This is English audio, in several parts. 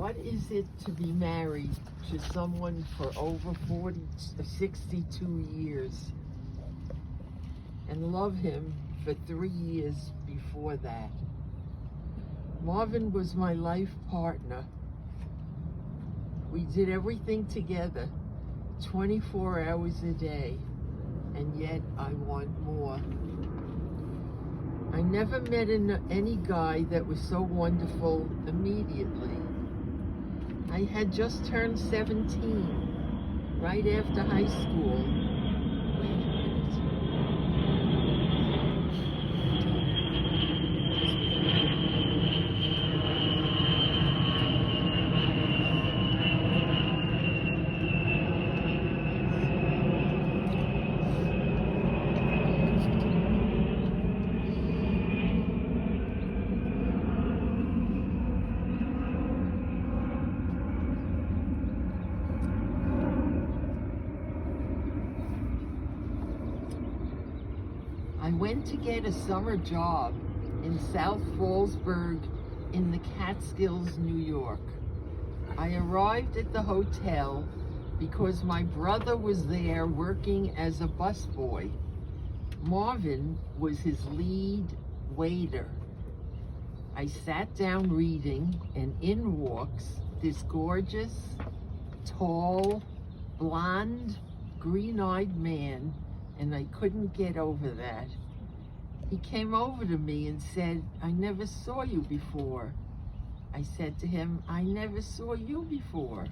What is it to be married to someone for over 62 years and love him for 3 years before that? Marvin was my life partner. We did everything together, 24 hours a day, and yet I want more. I never met any guy that was so wonderful immediately. I had just turned 17, right after high school. Wait a minute. I went to get a summer job in South Fallsburg in the Catskills, New York. I arrived at the hotel because my brother was there working as a busboy. Marvin was his lead waiter. I sat down reading, and in walks this gorgeous, tall, blonde, green-eyed man, and I couldn't get over that. He came over to me and said, "I never saw you before." I said to him, "I never saw you before."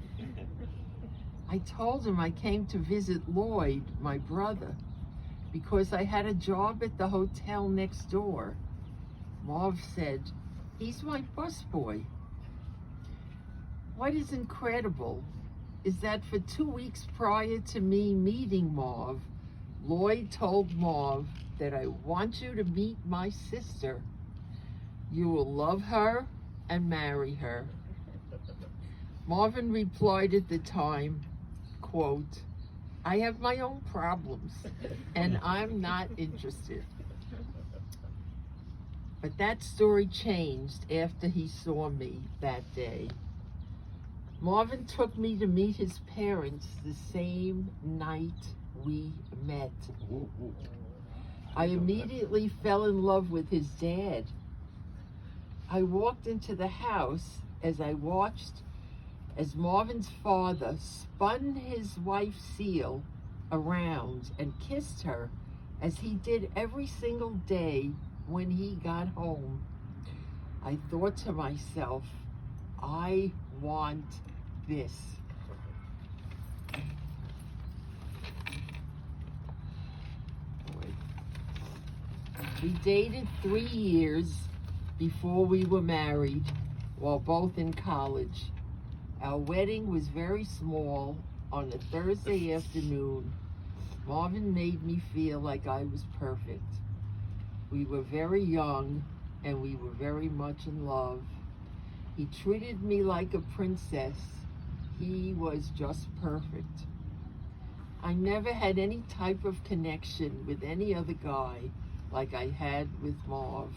I told him I came to visit Lloyd, my brother, because I had a job at the hotel next door. Marv said, "He's my busboy." What is incredible is that for 2 weeks prior to me meeting Marv, Lloyd told Marv that "I want you to meet my sister. You will love her and marry her." Marvin replied at the time, quote, "I have my own problems and I'm not interested." But that story changed after he saw me that day. Marvin took me to meet his parents the same night we met. I immediately fell in love with his dad. I walked into the house as I watched as Marvin's father spun his wife Seal around and kissed her as he did every single day when he got home. I thought to myself, I want this. We dated 3 years before we were married, while both in college. Our wedding was very small on a Thursday afternoon. Marvin made me feel like I was perfect. We were very young and we were very much in love. He treated me like a princess. He was just perfect. I never had any type of connection with any other guy like I had with Marv.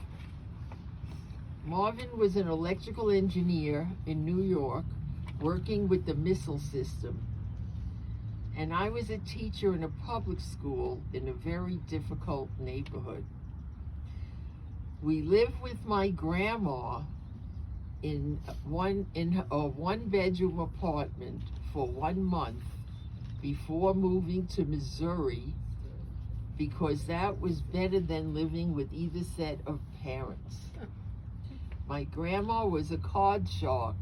Marvin was an electrical engineer in New York, working with the missile system. And I was a teacher in a public school in a very difficult neighborhood. We lived with my grandma in a one-bedroom apartment for 1 month before moving to Missouri, because that was better than living with either set of parents. My grandma was a card shark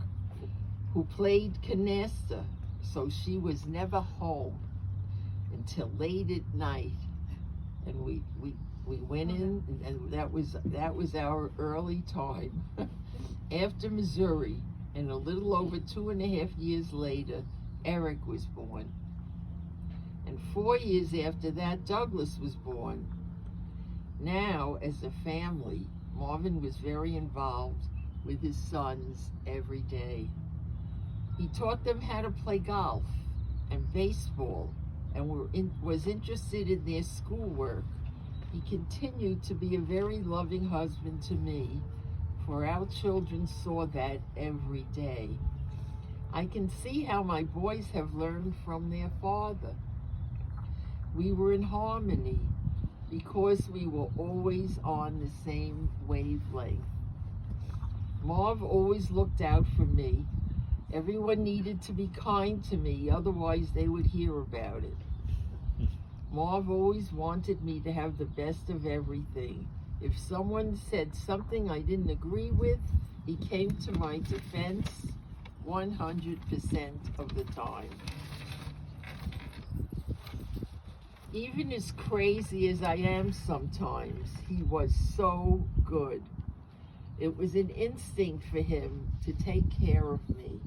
who played canasta, so she was never home until late at night. And we went in, and that was our early time. After Missouri, and a little over 2.5 years later, Eric was born. And 4 years after that, Douglas was born. Now, as a family, Marvin was very involved with his sons every day. He taught them how to play golf and baseball, and was interested in their schoolwork. He continued to be a very loving husband to me, for our children saw that every day. I can see how my boys have learned from their father. We were in harmony because we were always on the same wavelength. Marv always looked out for me. Everyone needed to be kind to me, otherwise they would hear about it. Marv always wanted me to have the best of everything. If someone said something I didn't agree with, he came to my defense 100% of the time. Even as crazy as I am sometimes, he was so good. It was an instinct for him to take care of me.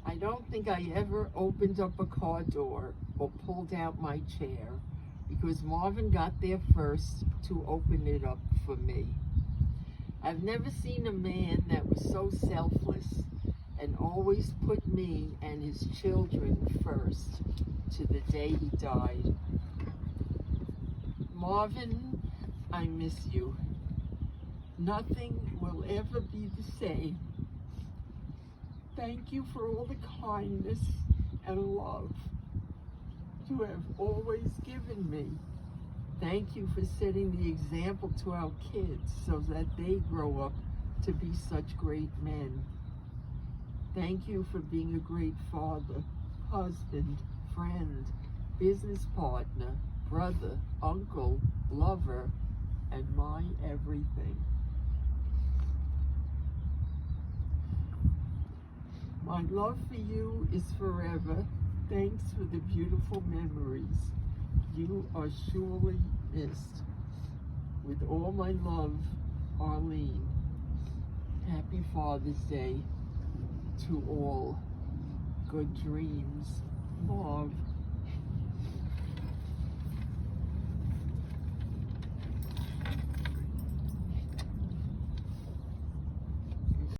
I don't think I ever opened up a car door or pulled out my chair because Marvin got there first to open it up for me. I've never seen a man that was so selfless and always put me and his children first to the day he died. Marvin, I miss you. Nothing will ever be the same. Thank you for all the kindness and love you have always given me. Thank you for setting the example to our kids so that they grow up to be such great men. Thank you for being a great father, husband, friend, business partner, brother, uncle, lover, and my everything. My love for you is forever. Thanks for the beautiful memories. You are surely missed. With all my love, Arlene. Happy Father's Day to all. Good dreams, Marv.